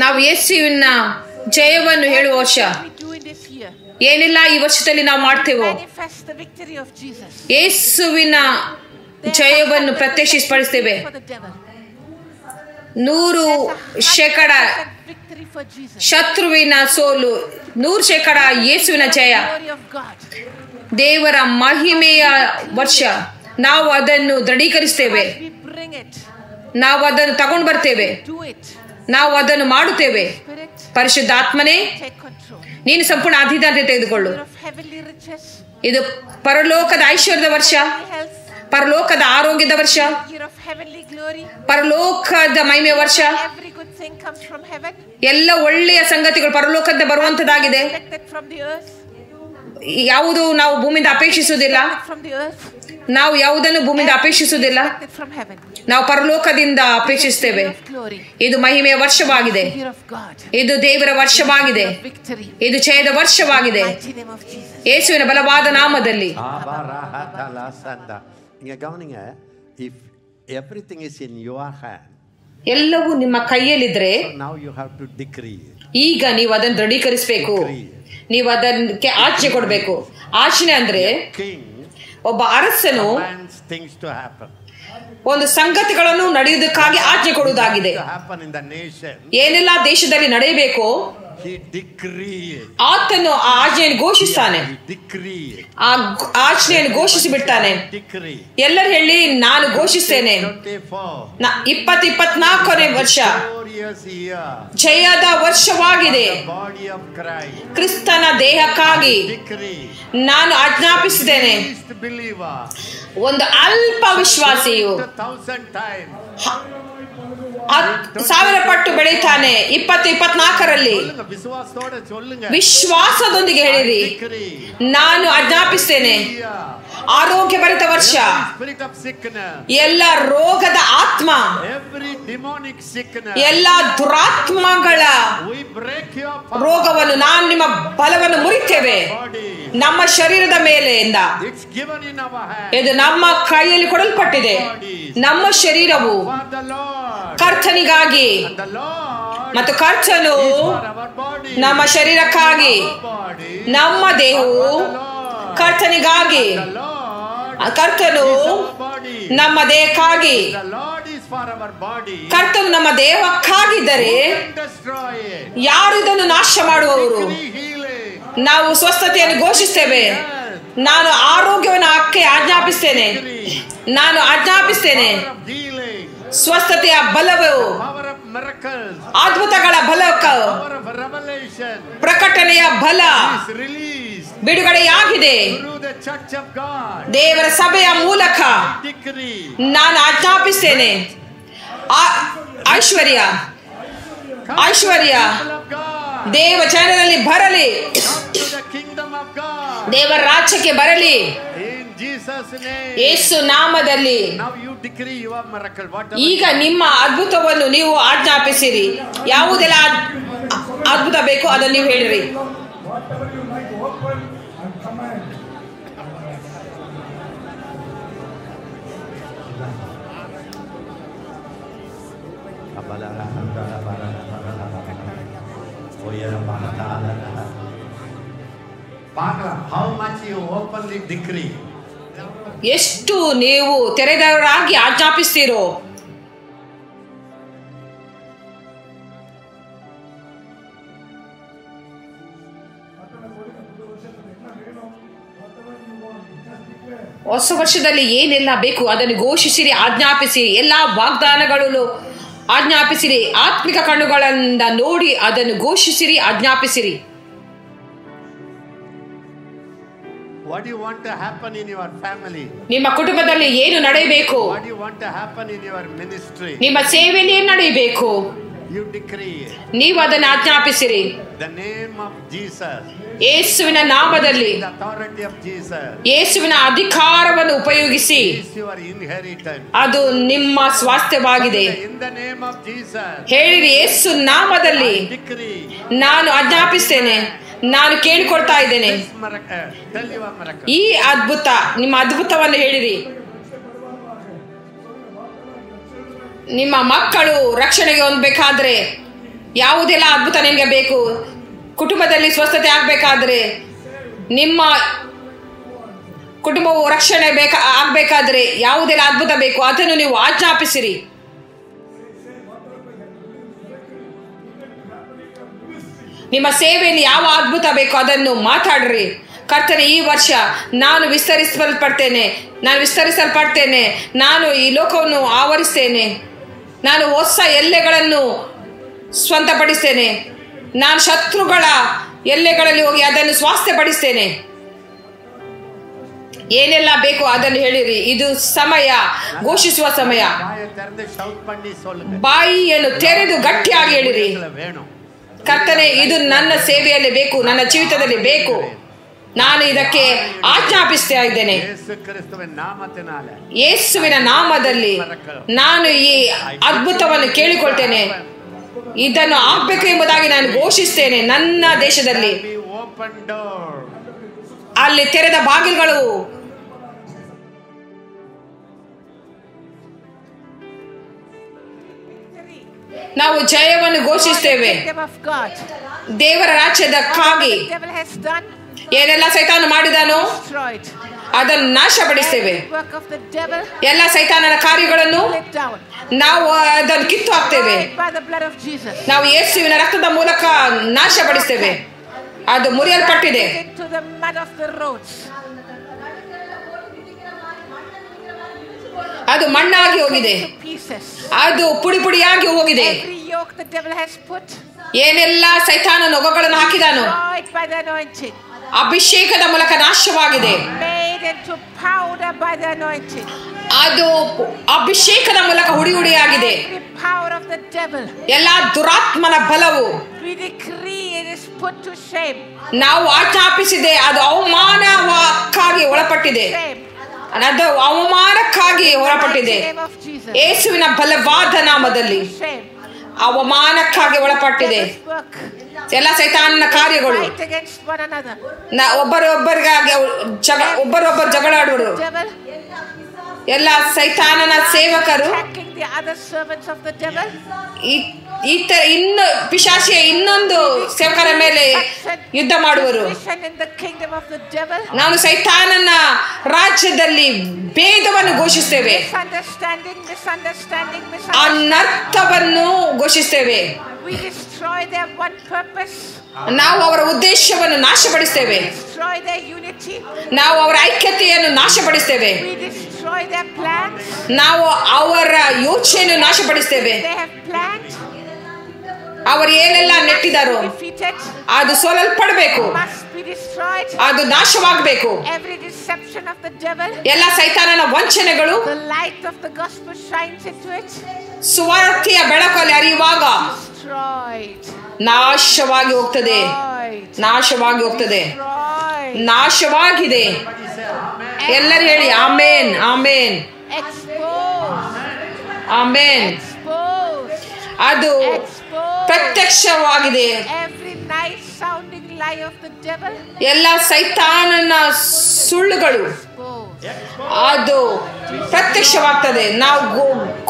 ನಾವು ಯೇಸುವಿನ ಜಯವನ್ನು ಹೇಳುವ ವರ್ಷ. ಏನೆಲ್ಲ ಈ ವರ್ಷದಲ್ಲಿ ನಾವು ಮಾಡ್ತೇವೋ, ಯೇಸುವಿನ ಜಯವನ್ನು ಪ್ರತ್ಯಕ್ಷಿಸಪಡಿಸ್ತೇವೆ. 100% ಶತ್ರುವಿನ ಸೋಲು, 100% ಯೇಸುವಿನ ಜಯ. ದೇವರ ಮಹಿಮೆಯ ವರ್ಷ, ನಾವು ಅದನ್ನು ದೃಢೀಕರಿಸ್ತೇವೆ, ನಾವು ಅದನ್ನು ತಗೊಂಡು ಬರ್ತೇವೆ, ನಾವು ಅದನ್ನು ಮಾಡುತ್ತೇವೆ. ಪರಿಶುದ್ಧಾತ್ಮನೇ, ನೀನು ಸಂಪೂರ್ಣ ಅಧಿಕಾರತೆ ತೆಗೆದುಕೊಳ್ಳು. ಇದು ಪರಲೋಕದ ಐಶ್ವರ್ಯದ ವರ್ಷ, ಪರಲೋಕದ ಆರೋಗ್ಯದ ವರ್ಷ, ಪರಲೋಕದ ಮಹಿಮೆಯ ವರ್ಷ. ಎಲ್ಲ ಒಳ್ಳೆಯ ಸಂಗತಿಗಳು ಪರಲೋಕದಿಂದ ಬರುವಂತದ್ದಾಗಿದೆ. ಯಾವುದು ನಾವು ಭೂಮಿಯಿಂದ ಅಪೇಕ್ಷಿಸುವುದಿಲ್ಲ, ನಾವು ಯಾವುದನ್ನು ಭೂಮಿಯಿಂದ ಅಪೇಕ್ಷಿಸುವುದಿಲ್ಲ, ನಾವು ಪರಲೋಕದಿಂದ ಅಪೇಕ್ಷಿಸುತ್ತೇವೆ. ಇದು ಮಹಿಮೆಯ ವರ್ಷವಾಗಿದೆ, ಇದು ದೇವರ ವರ್ಷವಾಗಿದೆ, ಇದು ಜಯದ ವರ್ಷವಾಗಿದೆ. ಯೇಸುವಿನ ಬಲವಾದ ನಾಮದಲ್ಲಿ. If everything is in your hand, ಎಲ್ಲವೂ ನಿಮ್ಮ ಕೈಯಲ್ಲಿದ್ರೆ now you have to decree. ಈಗ ನೀವು ಅದನ್ನು ದೃಢೀಕರಿಸಬೇಕು, ನೀವು ಅದಕ್ಕೆ ಆಜ್ಞೆ ಕೊಡಬೇಕು. ಆಜ್ಞೆ ಅಂದ್ರೆ ಒಬ್ಬ ಅರಸನು ಒಂದು ಸಂಗತಿಗಳನ್ನು ನಡೆಯುವುದಕ್ಕಾಗಿ ಆಜ್ಞೆ ಕೊಡುವುದಾಗಿದೆ. ಏನೆಲ್ಲ ದೇಶದಲ್ಲಿ ನಡೆಯಬೇಕು ಆತನು ಆ ಆಜ್ಞೆಯನ್ನು ಘೋಷಿಸ್ತಾನೆ, ಆ ಆಜ್ಞೆಯನ್ನು ಘೋಷಿಸಿ ಬಿಡ್ತಾನೆ. ಎಲ್ಲರೂ ಹೇಳಿ, ನಾನು ಘೋಷಿಸ್ತೇನೆ. 2024ನೇ ವರ್ಷ ಜಯದ ವರ್ಷವಾಗಿದೆ. ಕ್ರಿಸ್ತನ ದೇಹಕ್ಕಾಗಿ ನಾನು ಆಜ್ಞಾಪಿಸಿದ್ದೇನೆ. ಒಂದು ಅಲ್ಪ ವಿಶ್ವಾಸಿಯು 1000 ಪಟ್ಟು ಬೆಳೀತಾನೆ. 2024ರಲ್ಲಿ ವಿಶ್ವಾಸದೊಂದಿಗೆ ಹೇಳಿರಿ, ನಾನು ಆಜ್ಞಾಪಿಸ್ತೇನೆ. ಆರೋಗ್ಯ ಭರಿತ ವರ್ಷ. ಎಲ್ಲ ರೋಗದ ಆತ್ಮ, ಎಲ್ಲ ದುರಾತ್ಮಗಳ ರೋಗವನ್ನು ನಾನು ನಿಮ್ಮ ಬಲವನ್ನು ಮುರಿತೇವೆ ನಮ್ಮ ಶರೀರದ ಮೇಲೆಯಿಂದ. ಇದು ನಮ್ಮ ಕೈಯಲ್ಲಿ ಕೊಡಲ್ಪಟ್ಟಿದೆ. ನಮ್ಮ ಶರೀರವು ಕರ್ತನಿಗಾಗಿ ಮತ್ತು ಕರ್ತನು ನಮ್ಮ ಶರೀರಕ್ಕಾಗಿ, ನಮ್ಮ ದೇಹವು ಕರ್ತನಿಗಾಗಿ, ಕರ್ತನು ನಮ್ಮ ದೇಹಕ್ಕಾಗಿ. ಕರ್ತನು ನಮ್ಮ ದೇಹಕ್ಕಾಗಿದ್ದರೆ ಯಾರು ಇದನ್ನು ನಾಶ ಮಾಡುವವರು? ನಾವು ಸ್ವಸ್ಥತೆಯನ್ನು ಘೋಷಿಸ್ತೇವೆ. ನಾನು ಆರೋಗ್ಯವನ್ನು ಆಜ್ಞಾಪಿಸ್ತೇನೆ, ನಾನು ಆಜ್ಞಾಪಿಸ್ತೇನೆ. ಸ್ವಸ್ಥತೆಯ ಬಲವು, power of miracles, ಅದ್ಭುತಗಳ ಬಲವು, power of revelation ಪ್ರಕಟಣೆಯ ಬಲ is released ಬಿಡುಗಡೆಯಾಗಿದೆ. through the church of God. ದೇವರ ಸಭೆಯ ಮೂಲಕ Decree. ನಾನು ಆಜ್ಞಾಪಿಸ್ತೇನೆ. ಐಶ್ವರ್ಯ ಐಶ್ವರ್ಯ People of God, ದೇವ ಜನರಲ್ಲಿ ಬರಲಿ, come to the kingdom of God. ದೇವರ ರಾಜ್ಯಕ್ಕೆ ಬರಲಿ In Jesus' name. ಯೇಸು ನಾಮದಲ್ಲಿ. Now you decree your miracle. Whatever ಈಗ ನಿಮ್ಮ ಅದ್ಭುತವನ್ನು ನೀವು ಆಜ್ಞಾಪಿಸಿರಿ. ಯಾವುದೆಲ್ಲ ಅದ್ಭುತ ಬೇಕು ಅದನ್ನು ನೀವು ಹೇಳಿರಿ. Whatever you like, open and command. How much you openly decree? ಎಷ್ಟು ನೀವು ತೆರೆದವರಾಗಿ ಆಜ್ಞಾಪಿಸ್ತೀರೋ ಹೊಸ ವರ್ಷದಲ್ಲಿ ಏನೆಲ್ಲ ಬೇಕು ಅದನ್ನು ಘೋಷಿಸಿರಿ, ಆಜ್ಞಾಪಿಸಿರಿ. ಎಲ್ಲಾ ವಾಗ್ದಾನಗಳು ಆಜ್ಞಾಪಿಸಿರಿ. ಆತ್ಮಿಕ ಕಣ್ಣುಗಳಿಂದ ನೋಡಿ ಅದನ್ನು ಘೋಷಿಸಿರಿ, ಆಜ್ಞಾಪಿಸಿರಿ. What do you want to happen in your family? ನಿಮ್ಮ ಕುಟುಂಬದಲ್ಲಿ ಏನು ನಡೆಯಬೇಕು, What do you want to happen in your ministry? ನಿಮ್ಮ ಸೇವೆಯಲ್ಲಿ ಏನು ನಡೆಯಬೇಕು, You decree it. ನೀವು ಅದನ್ನು ಆಜ್ಞಾಪಿಸಿರಿ. The name of Jesus. ಯೇಸುವಿನ ನಾಮದಲ್ಲಿ, The authority of Jesus ಯೇಸುವಿನ ಅಧಿಕಾರವನ್ನು ಉಪಯೋಗಿಸಿ. is your inheritance. ಅದು ನಿಮ್ಮ ಸ್ವಾಸ್ಥ್ಯವಾಗಿದೆ. In the name of Jesus. ಹೇಳಿರಿ, ಯೇಸು ನಾಮದಲ್ಲಿ I decree. ನಾನು ಆಜ್ಞಾಪಿಸ್ತೇನೆ, ನಾನು ಕೇಳಿಕೊಳ್ತಾ ಇದ್ದೇನೆ. This miracle. Tell your miracle. ಈ ಅದ್ಭುತ, ನಿಮ್ಮ ಅದ್ಭುತವನ್ನು ಹೇಳಿರಿ. ನಿಮ್ಮ ಮಕ್ಕಳು ರಕ್ಷಣೆಗೆ ಹೊಂದಬೇಕಾದ್ರೆ ಯಾವುದೆಲ್ಲ ಅದ್ಭುತ ನಿಮಗೆ ಬೇಕು, ಕುಟುಂಬದಲ್ಲಿ ಸ್ವಸ್ಥತೆ ಆಗ್ಬೇಕಾದ್ರೆ, ನಿಮ್ಮ ಕುಟುಂಬವು ರಕ್ಷಣೆ ಆಗ್ಬೇಕಾದ್ರೆ ಯಾವುದೆಲ್ಲ ಅದ್ಭುತ ಬೇಕು ಅದನ್ನು ನೀವು ಆಜ್ಞಾಪಿಸಿರಿ. ನಿಮ್ಮ ಸೇವೆಯಲ್ಲಿ ಯಾವ ಅದ್ಭುತ ಬೇಕು ಅದನ್ನು ಮಾತಾಡ್ರಿ. ಕರ್ತನೆ, ಈ ವರ್ಷ ನಾನು ವಿಸ್ತರಿಸಲ್ಪಡ್ತೇನೆ, ನಾನು ಈ ಲೋಕವನ್ನು ಆವರಿಸ್ತೇನೆ, ನಾನು ಹೊಸ ಎಲ್ಲೆಗಳನ್ನು ಸ್ವಂತಪಡಿಸ್ತೇನೆ, ನಾನು ಶತ್ರುಗಳ ಎಲ್ಲೆಗಳಲ್ಲಿ ಹೋಗಿ ಅದನ್ನು ಸ್ವಾಸ್ಥ್ಯಪಡಿಸ್ತೇನೆ. ಏನೆಲ್ಲ ಬೇಕು ಅದನ್ನು ಹೇಳಿರಿ. ಇದು ಸಮಯ, ಘೋಷಿಸುವ ಸಮಯ. ಬಾಯಿಯನ್ನು ತೆರೆದು ಗಟ್ಟಿಯಾಗಿ ಹೇಳಿರಿ, ಕರ್ತನೆ, ಇದು ನನ್ನ ಸೇವೆಯಲ್ಲಿ ಬೇಕು, ನನ್ನ ಜೀವಿತದಲ್ಲಿ ಬೇಕು, ನಾನು ಇದಕ್ಕೆ ಆಜ್ಞಾಪಿಸ್ತಾ ಇದ್ದೇನೆ. ಯೇಸುವಿನ ನಾಮದಲ್ಲಿ ನಾನು ಈ ಅದ್ಭುತವನ್ನು ಕೇಳಿಕೊಳ್ತೇನೆ. ಇದನ್ನು ಆಗ್ಬೇಕು ಎಂಬುದಾಗಿ ನಾನು ಘೋಷಿಸ್ತೇನೆ. ನನ್ನ ದೇಶದಲ್ಲಿ ಅಲ್ಲಿ ತೆರೆದ ಬಾಗಿಲುಗಳು, ನಾವು ಜಯವನ್ನು ಘೋಷಿಸ್ತೇವೆ. ದೇವರ ರಾಜ್ಯದಕ್ಕಾಗಿ ಏನೆಲ್ಲ ಸೈತಾನ ಮಾಡಿದಾನೋ ಅದನ್ನು ನಾಶಪಡಿಸ್ತೇವೆ. ಎಲ್ಲ ಸೈತಾನನ ಕಾರ್ಯಗಳನ್ನು ನಾವು ಅದನ್ನು ಕಿತ್ತು ಹಾಕ್ತೇವೆ. ನಾವು ಯೇಸುವಿನ ರಕ್ತದ ಮೂಲಕ ನಾಶಪಡಿಸ್ತೇವೆ. ಅದು ಮುರಿಯಲ್ಪಟ್ಟಿದೆ. ಅದು ಮಣ್ಣಾಗಿ ಹೋಗಿದೆ, ಅದು ಪುಡಿ ಪುಡಿಯಾಗಿ ಹೋಗಿದೆ. ಏನೆಲ್ಲ ಸೈತಾನ ನೊಗಗಳನ್ನು ಹಾಕಿದಾನು ಅಭಿಷೇಕದ ಮೂಲಕ ನಾಶವಾಗಿದೆ. ಅದು ಅಭಿಷೇಕದ ಮೂಲಕ ಹುಡಿ ಹುಡಿಯಾಗಿದೆ. ಎಲ್ಲ ದುರಾತ್ಮನ ಬಲವು ನಾವು ಆಜ್ಞಾಪಿಸಿದೆ, ಅದು ಅವಮಾನಕ್ಕಾಗಿ ಒಳಪಟ್ಟಿದೆ. ಅದು ಅವಮಾನಕ್ಕಾಗಿ ಹೊರಪಟ್ಟಿದೆ. ಯೇಸುವಿನ ಬಲವಾದ ನಾಮದಲ್ಲಿ ಅವಮಾನಕ್ಕಾಗಿ ಒಳಪಟ್ಟಿದೆ. ಎಲ್ಲ ಸೈತಾನನ ಕಾರ್ಯಗಳು ಒಬ್ಬರೊಬ್ಬರು ಜಗಳಾಡುವರು. ಎಲ್ಲ ಸೈತಾನನ ಸೇವಕರು ಇನ್ನು ಪಿಶಾಚಿಯ ಇನ್ನೊಂದು ಸೇವಕರ ಮೇಲೆ ಯುದ್ಧ ಮಾಡುವರು. ನಾನು ಸೈತಾನನ ರಾಜ್ಯದಲ್ಲಿ ಭೇದವನ್ನು ಘೋಷಿಸ್ತೇವೆ, ಅನರ್ಥವನ್ನು ಘೋಷಿಸ್ತೇವೆ. ನಾವು ಅವರ ಉದ್ದೇಶವನ್ನು ನಾಶಪಡಿಸ್ತೇವೆ. destroy their unity. ನಾವು ಅವರ ಐಕ್ಯತೆಯನ್ನು ನಾಶಪಡಿಸ್ತೇವೆ. We destroy their plans. ನಾವು ಅವರ ಯೋಚನೆಯನ್ನು ನಾಶಪಡಿಸ್ತೇವೆ. They have planned. ಅವರು ಏನೆಲ್ಲ ನೆಟ್ಟಿದ್ದಾರೋ Defeated. ಅದು ಸೋಲಲ್ಪಡಬೇಕು, Must be destroyed. ಅದು ನಾಶವಾಗಬೇಕು. Every deception of the devil. ಎಲ್ಲ ಸೈತಾನನ ವಂಚನೆಗಳು The light of the gospel shines into it. ಸುವಾರ್ತೆಯ ಬೆಳಕಲ್ಲಿ ಹರಿಯುವಾಗ Destroyed. ನಾಶವಾಗಿ ಹೋಗ್ತದೆ, ನಾಶವಾಗಿ ಹೋಗ್ತದೆ, ನಾಶವಾಗಿದೆ. ಎಲ್ಲರೂ ಹೇಳಿ ಆಮೇನ್, ಆಮೇನ್, ಆಮೇನ್. ಅದು ಪ್ರತ್ಯಕ್ಷವಾಗಿದೆ. ಎಲ್ಲ ಸೈತಾನನ ಸುಳ್ಳುಗಳು ಅದು ಪ್ರತ್ಯಕ್ಷವಾಗ್ತದೆ. ನಾವು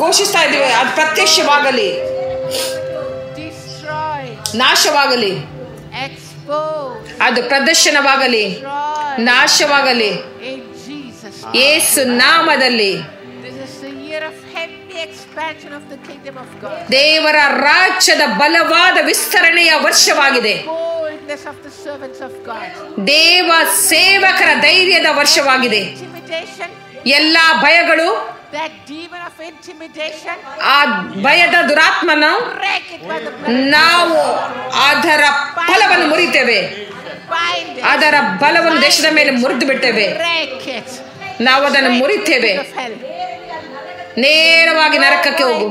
ಘೋಷಿಸ್ತಾ ಇದ್ದೀವಿ, ಅದು ಪ್ರತ್ಯಕ್ಷವಾಗಲಿ, ನಾಶವಾಗಲಿ, ಅದು ಪ್ರದರ್ಶನವಾಗಲಿ, ನಾಶವಾಗಲಿ ಯೇಸು ನಾಮದಲ್ಲಿ. ದೇವರ ರಾಜ್ಯದ ಬಲವಾದ ವಿಸ್ತರಣೆಯ ವರ್ಷವಾಗಿದೆ. ದೇವ ಸೇವಕರ ಧೈರ್ಯದ ವರ್ಷವಾಗಿದೆ. ಎಲ್ಲ ಭಯಗಳು, ಆ ಭಯದ ದುರಾತ್ಮನ ನಾವು ಅದರ ಫಲವನ್ನು ಮುರಿತೇವೆ, ಅದರ ಬಲವನ್ನು ದೇಶದ ಮೇಲೆ ಮುರಿದು ಬಿಡ್ತೇವೆ. ನಾವು ಅದನ್ನು ಮುರಿತೇವೆ, ನೇರವಾಗಿ ನರಕಕ್ಕೆ ಹೋಗು.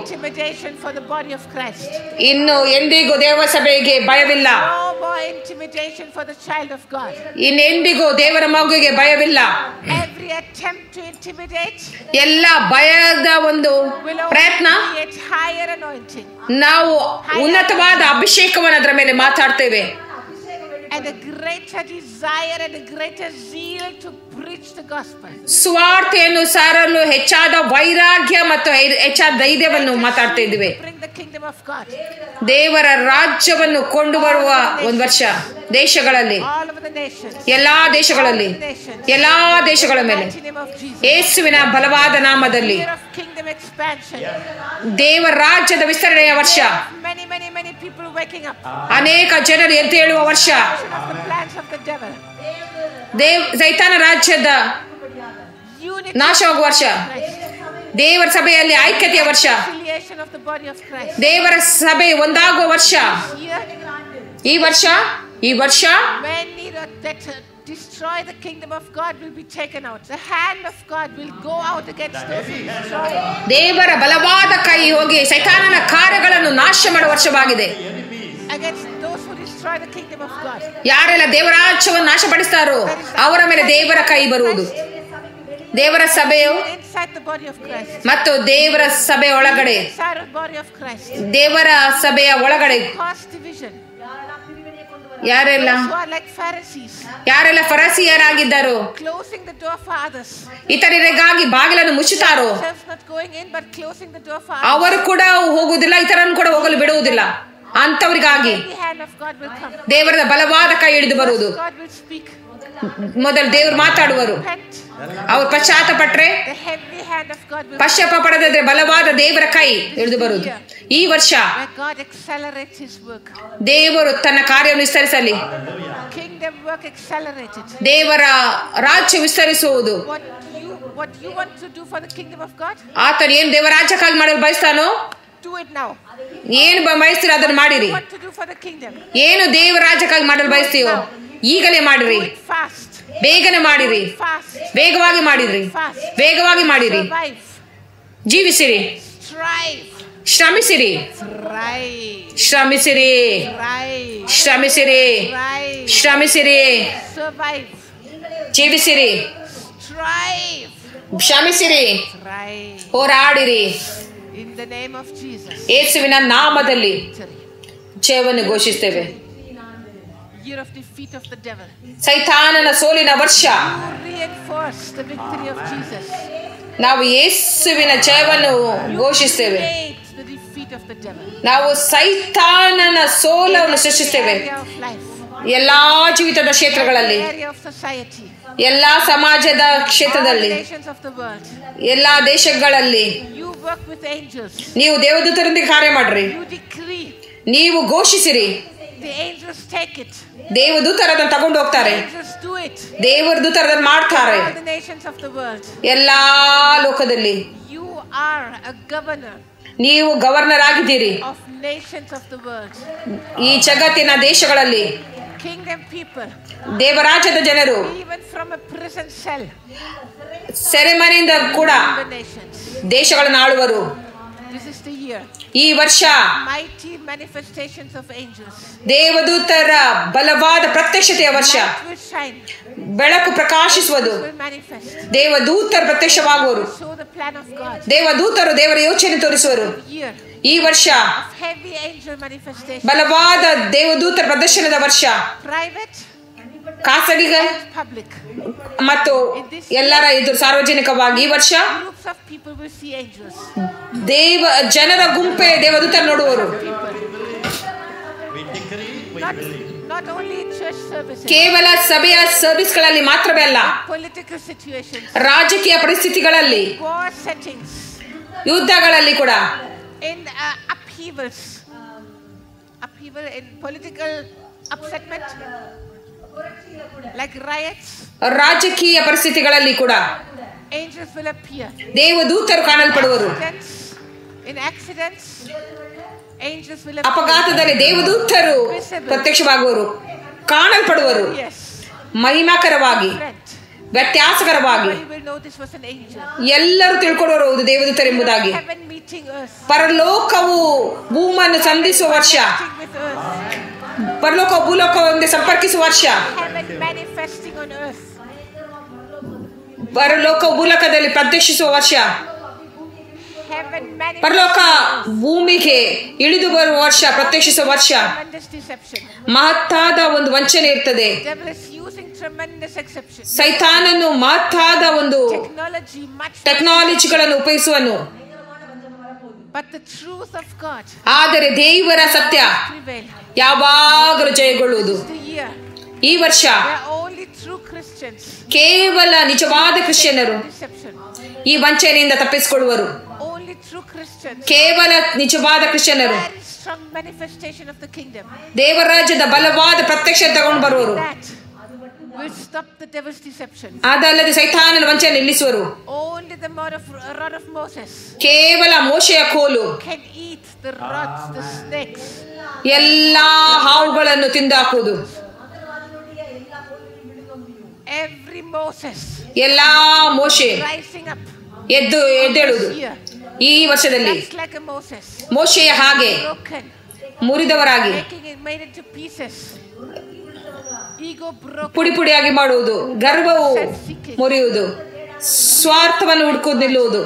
ಇನ್ನು ಎಂದಿಗೂ ದೇವ ಸಭೆಗೆ ಭಯವಿಲ್ಲ, ಇನ್ನೆಂದಿಗೂ ದೇವರ ಮಗುವಿಗೆ ಭಯವಿಲ್ಲ. ಎಲ್ಲ ಭಯದ ಒಂದು ಪ್ರಯತ್ನ, ನಾವು ಉನ್ನತವಾದ ಅಭಿಷೇಕವನ್ನು ಅದರ ಮೇಲೆ ಮಾತಾಡ್ತೇವೆ. And a greater desire and a greater zeal to preach the gospel. ಸುವಾರ್ತೆಯನ್ನು ಸಾರಲು ಹೆಚ್ಚಾದ ವೈರಾಗ್ಯ ಮತ್ತು ಹೆಚ್ಚಾದ ಧೈರ್ಯವನ್ನು ಮಾತಾಡ್ತಾ ಇದ್ದೀವಿ. ದೇವರ ರಾಜ್ಯವನ್ನು ಕೊಂಡು ಬರುವ ಒಂದು ವರ್ಷ ದೇಶಗಳಲ್ಲಿ, ಎಲ್ಲಾ ದೇಶಗಳಲ್ಲಿ, ಎಲ್ಲಾ ದೇಶಗಳ ಮೇಲೆ ಯೇಸುವಿನ ಬಲವಾದ ನಾಮದಲ್ಲಿ ದೇವರ ರಾಜ್ಯದ ವಿಸ್ತರಣೆಯ ವರ್ಷ. ಅನೇಕ ಜನರು ಎದ್ದು ಹೇಳುವ ವರ್ಷ, ಸೈತಾನ ರಾಜ್ಯದ ನಾಶವಾಗುವ ವರ್ಷ, ದೇವರ ಸಭೆಯಲ್ಲಿ ಐಕ್ಯತೆಯ ವರ್ಷ, ದೇವರ ಸಭೆ ಒಂದಾಗುವ ವರ್ಷ. ಈ ವರ್ಷ, ಈ ವರ್ಷ destroy the kingdom of God will be taken out. The hand of God will go out against those who destroy. ದೇವರ ಬಲವಾದ ಕೈ ಹೋಗಿ ಸೈತಾನನ ಕಾರ್ಯಗಳನ್ನು ನಾಶ ಮಾಡುವ ವರ್ಷವಾಗಿದೆ. Against those who destroy the kingdom of God. ಯಾರೆಲ್ಲ ದೇವರ ರಾಜ್ಯವನ್ನು ನಾಶಪಡಿಸ್ತಾರೋ ಅವರ ಮೇಲೆ ದೇವರ ಕೈ ಬರುವುದು. ದೇವರ ಸಭೆಯು ಮತ್ತು ದೇವರ ಸಭೆ ಒಳಗಡೆ, ದೇವರ ಸಭೆಯ ಒಳಗಡೆ ಯಾರೆಲ್ಲ ಫರಿಸಾಯರಾಗಿದ್ದಾರೋ, ಇತರರಿಗಾಗಿ ಬಾಗಿಲನ್ನು ಮುಚ್ಚುತ್ತಾರೋ ಅವರು ಕೂಡ ಹೋಗುವುದಿಲ್ಲ, ಇತರನ್ನು ಕೂಡ ಹೋಗಲು ಬಿಡುವುದಿಲ್ಲ. ಅಂತವರಿಗಾಗಿ ದೇವರ ಬಲವಾದ ಕೈ ಹಿಡಿದು ಬರುವುದು. ಮೊದಲು ದೇವರು ಮಾತಾಡುವರು, ಅವ್ರು ಪಶ್ಚಾತ್ತಾಪಟ್ರೆ, ಪಶ್ಚಾತ್ತಾಪ ಪಡೆದ್ರೆ ಬಲವಾದ ದೇವರ ಕೈ ಹಿಡಿದು ಬರುವುದು. ಈ ವರ್ಷ ದೇವರು ತನ್ನ ಕಾರ್ಯವನ್ನು ವಿಸ್ತರಿಸಲಿ, ದೇವರ ರಾಜ್ಯ ವಿಸ್ತರಿಸುವುದು. ಆತನು ಏನು ದೇವರ ರಾಜ್ಯಕ್ಕಾಗಿ ಮಾಡಲು ಬಯಸ್ತಾನೋ, ಏನು ಬಯಸ್ತೀರೋ ಅದನ್ನು ಮಾಡಿರಿ. ಏನು ದೇವರ ರಾಜ್ಯಕ್ಕಾಗಿ ಮಾಡಲು ಬಯಸ್ತೀವೋ ಈಗಲೇ ಮಾಡಿರಿ, ಬೇಗನೆ ಮಾಡಿರಿ, ವೇಗವಾಗಿ ಮಾಡಿರಿ, ವೇಗವಾಗಿ ಮಾಡಿರಿ. ಜೀವಿಸಿರಿ, ಶ್ರಮಿಸಿರಿ, ಶ್ರಮಿಸಿರಿ, ಶ್ರಮಿಸಿರಿ, ಶ್ರಮಿಸಿರಿ, ಜೀವಿಸಿರಿ, ಶ್ರಮಿಸಿರಿ, ಹೋರಾಡಿರಿ. ಯೇಸುವಿನ ನಾಮದಲ್ಲಿ ಜಯವನ್ನು ಘೋಷಿಸುತ್ತೇವೆ. ಸೈತಾನನ ಸೋಲಿನ ವರ್ಷ. ನಾವು ಯೇಸುವಿನ ಜಯವನ್ನು ಘೋಷಿಸುತ್ತೇವೆ. ನಾವು ಸೈತಾನನ ಸೋಲವನ್ನು ಸೃಷ್ಟಿಸುತ್ತೇವೆ. ಎಲ್ಲಾ ಜೀವಿತದ ಕ್ಷೇತ್ರಗಳಲ್ಲಿ, ಎಲ್ಲಾ ಸಮಾಜದ ಕ್ಷೇತ್ರದಲ್ಲಿ, ಎಲ್ಲಾ ದೇಶಗಳಲ್ಲಿ ನೀವು ದೇವದೂತರೊಂದಿಗೆ ಕಾರ್ಯ ಮಾಡ್ರಿ. ನೀವು ಘೋಷಿಸಿರಿ, The angels take it. ದೇವದೂತರು ಅದನ್ನು ತಗೊಂಡು ಹೋಗ್ತಾರೆ. Angels do it. ದೇವದೂತರು ಅದನ್ನು ಮಾಡ್ತಾರೆ. All the nations of the world. ಎಲ್ಲಾ ಲೋಕದಲ್ಲಿ You are a governor ನೀವು ಗವರ್ನರ್ ಆಗಿದ್ದೀರಿ. of nations of the world. ಈ ಜಗತ್ತಿನ ದೇಶಗಳಲ್ಲಿ Kingdom people. ದೇವರಾಜ್ಯದ ಜನರು Even from a prison cell. ಸೆರೆಮನೆಯಿಂದ ಕೂಡ The nations. ದೇಶಗಳನ್ನು ಆಳುವರು. This is the year. ಈ ವರ್ಷ Mighty manifestations of angels. ದೇವದೂತರ ಬಲವಾದ ಪ್ರತ್ಯಕ್ಷತೆಯ ವರ್ಷ. Light will shine. ಬೆಳಕು ಪ್ರಕಾಶಿಸುವುದು. Will manifest. ದೇವದೂತರು ಪ್ರತ್ಯಕ್ಷವಾಗುವರು. Show the plan of God. ದೇವದೂತರು ದೇವರ ಯೋಚನೆ ತೋರಿಸುವರು. Year. ಈ ವರ್ಷ Of heavy angel manifestation. ಬಲವಾದ ದೇವದೂತರ ಪ್ರದರ್ಶನದ ವರ್ಷ. Private. ಖಾಸಗಿ Public. ಮತ್ತು ಎಲ್ಲರ ಎದುರು ಸಾರ್ವಜನಿಕವಾಗಿ ಈ ವರ್ಷ Groups of people will see angels. ಜನರ ಗುಂಪೆ ದೇವದೂತರು ನೋಡುವರು. Not only in church services. ಕೇವಲ ಸಭೆಯ ಸರ್ವಿಸ್ಗಳಲ್ಲಿ ಮಾತ್ರವೇ ಅಲ್ಲ, Political situations. ರಾಜಕೀಯ ಪರಿಸ್ಥಿತಿಗಳಲ್ಲಿ, War settings. ಯುದ್ಧಗಳಲ್ಲಿ ಕೂಡ, In upheavals. Upheaval in political upsetment. Like riots. ರಾಜಕೀಯ ಪರಿಸ್ಥಿತಿಗಳಲ್ಲಿ ಕೂಡ Angels will appear. ದೇವದೂತರು ಕಾಣಲ್ಪಡುವರು. In accidents, angels will appear. ಅಪಘಾತದಲ್ಲಿ ದೇವದೂತರು ಪ್ರತ್ಯಕ್ಷವಾಗುವರು, ಕಾಣಲ್ಪಡುವರು. Yes. ಮಹಿಮಾಕರವಾಗಿ, ವ್ಯತ್ಯಾಸಕರವಾಗಿ Everybody will know this was an angel. ಎಲ್ಲರೂ ತಿಳ್ಕೊಳ್ಳೋರು ಹೌದು ದೇವದೂತರೆಂಬುದಾಗಿ. Heaven meeting earth. ಪರಲೋಕವು ಭೂಮಿಯನ್ನು ಸಂಧಿಸುವ ವರ್ಷ. Meeting with earth. ಪರಲೋಕ ಭೂಲೋಕವನ್ನು ಸಂಪರ್ಕಿಸುವ ವರ್ಷ. Heaven manifesting on earth. ಪರಲೋಕ ಭೂಲೋಕದಲ್ಲಿ ಪ್ರತ್ಯಕ್ಷಿಸುವ ವರ್ಷ. Heaven ಪರಲೋಕ ಭೂಮಿಗೆ ಇಳಿದು ಬರುವ ವರ್ಷ, ಪ್ರತ್ಯಕ್ಷಿಸುವ ವರ್ಷ. tremendous deception. ಮಹತ್ತಾದ ಒಂದು ವಂಚನೆ ಇರ್ತದೆ. Devil is using tremendous exception. ಸೈತಾನನು ಮಹತ್ತಾದ ಒಂದು Technology much. ಟೆಕ್ನಾಲಜಿಗಳನ್ನು ಉಪಯೋಗಿಸುವನು. But the truth of God ಆದರೆ ದೇವರ ಸತ್ಯ prevail. ಯಾವಾಗಲೂ ಜಯಗೊಳ್ಳುವುದು. The year. ಈ ವರ್ಷ They are only true Christians. ಕೇವಲ ನಿಜವಾದ ಕ್ರಿಶ್ಚಿಯನ್ನರು Deception. ಈ ವಂಚನೆಯಿಂದ ತಪ್ಪಿಸಿಕೊಳ್ಳುವರು. Only true Christians. ಕೇವಲ ನಿಜವಾದ ಕ್ರಿಶ್ಚಿಯನ್ನರು Very strong manifestation of the kingdom. ದೇವರ ರಾಜ್ಯದ ಬಲವಾದ ಪ್ರತ್ಯಕ್ಷ ತಗೊಂಡು ಬರುವರು. That will stop the devil's deception. ಅದಲ್ಲದೆ ಸೈತಾನನ ವಂಚನೆ ನಿಲ್ಲಿಸುವರು. Only the rod of Moses ಕೇವಲ ಮೋಶೆಯ ಕೋಲು can eat the rods, the snakes. ಎಲ್ಲಾ ಹಾವುಗಳನ್ನು ತಿಂದಾಕುವುದು. Every Moses ಎಲ್ಲಾ ಮೋಶೆ rising up ಎದ್ದೇಳುವುದು. here. ಈ ವರ್ಷದಲ್ಲಿ Just like a Moses. ಮೋಶೆಯ ಹಾಗೆ Broken. ಮುರಿದವರಾಗಿ Making it made into pieces. Ego broken. ಪುಡಿ ಪುಡಿಯಾಗಿ ಮಾಡುವುದು, ಗರ್ವವು ಮುರಿಯುವುದು, ಸ್ವಾರ್ಥವನ್ನು ಹುಡುಕುವುದು ನಿಲ್ಲುವುದು.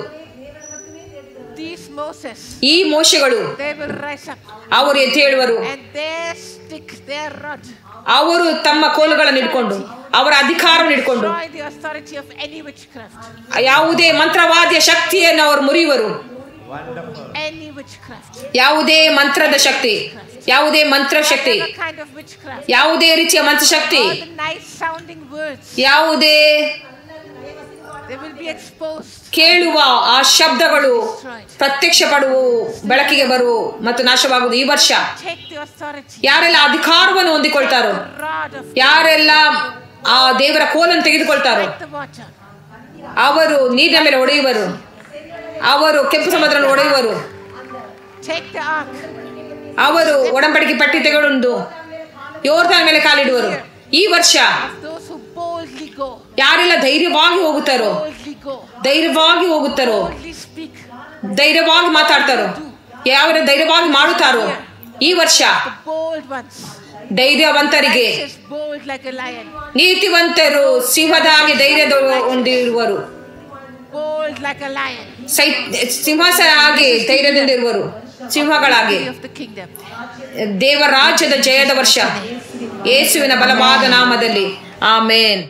These Moses, ಈ ಮೋಶೆಗಳು they will rise up ಅವರು ಎದ್ದೇಳುವರು. and their stick, their rod, ಅವರು ತಮ್ಮ ಕೋಲುಗಳನ್ನು ಹಿಡ್ಕೊಂಡು, ಅವರ ಅಧಿಕಾರವನ್ನು ಹಿಡ್ಕೊಂಡು destroy the authority of any witchcraft. ಯಾವುದೇ ಮಂತ್ರವಾದಿಯ ಶಕ್ತಿಯನ್ನು ಅವರು ಮುರಿಯುವರು. Any witchcraft. ಯಾವುದೇ ಮಂತ್ರದ ಶಕ್ತಿ, ಯಾವುದೇ ಮಂತ್ರ ಶಕ್ತಿ, Whatever kind of witchcraft. ಯಾವುದೇ ರೀತಿಯ ಮಂತ್ರಶಕ್ತಿ, All the nice sounding words, ಯಾವುದೇ they will be exposed. ಕೇಳುವ ಆ ಶಬ್ದಗಳು ಪ್ರತ್ಯಕ್ಷ ಪಡುವು, ಬೆಳಕಿಗೆ ಬರುವು ಮತ್ತು ನಾಶವಾಗುವುದು. ಈ ವರ್ಷ Take the authority. ಯಾರೆಲ್ಲ ಅಧಿಕಾರವನ್ನು ಹೊಂದಿಕೊಳ್ತಾರೋ, The rod of ಯಾರೆಲ್ಲ ಆ ದೇವರ ಕೋಲನ್ನು ತೆಗೆದುಕೊಳ್ತಾರೋ like the water. ಅವರು ನೀರಿನ ಮೇಲೆ ಹೊಡೆಯುವರು, ಅವರು ಕೆಂಪು ಸಮುದ್ರವನ್ನು ಹೊಡೆಯುವರು. Take the ark. ಅವರು ಒಡಂಬಡಿಕೆ ಪಟ್ಟಿ ತೆಗೆದುಕೊಂಡು ಯೋರ್ದಾನ್ ಮೇಲೆ ಕಾಲಿಡುವರು. ಈ ವರ್ಷ Of those who boldly go. ಯಾರೆಲ್ಲ ಧೈರ್ಯವಾಗಿ ಹೋಗುತ್ತಾರೋ, Boldly go. ಧೈರ್ಯವಾಗಿ ಹೋಗುತ್ತಾರೋ, Boldly speak. ಧೈರ್ಯವಾಗಿ ಮಾತಾಡ್ತಾರೋ, ಯಾರು ಧೈರ್ಯವಾಗಿ ಮಾಡುತ್ತಾರೋ, ಈ ವರ್ಷ The bold ones. ಧೈರ್ಯವಂತರಿಗೆ, Righteous, bold like a lion. ನೀತಿವಂತರು ಸಿಂಹದ ಹಾಗೆ ಧೈರ್ಯದ ಹೊಂದಿರುವರು. Bold like a lion. ಸಿಂಹದ ಹಾಗೆ ಧೈರ್ಯದಿಂದಿರುವರು, ಸಿಂಹಗಳಾಗಿ. Of the kingdom. ದೇವರಾಜ್ಯದ ಜಯದ ವರ್ಷ ಯೇಸುವಿನ ಬಲವಾದ ನಾಮದಲ್ಲಿ ಆಮೇನ್.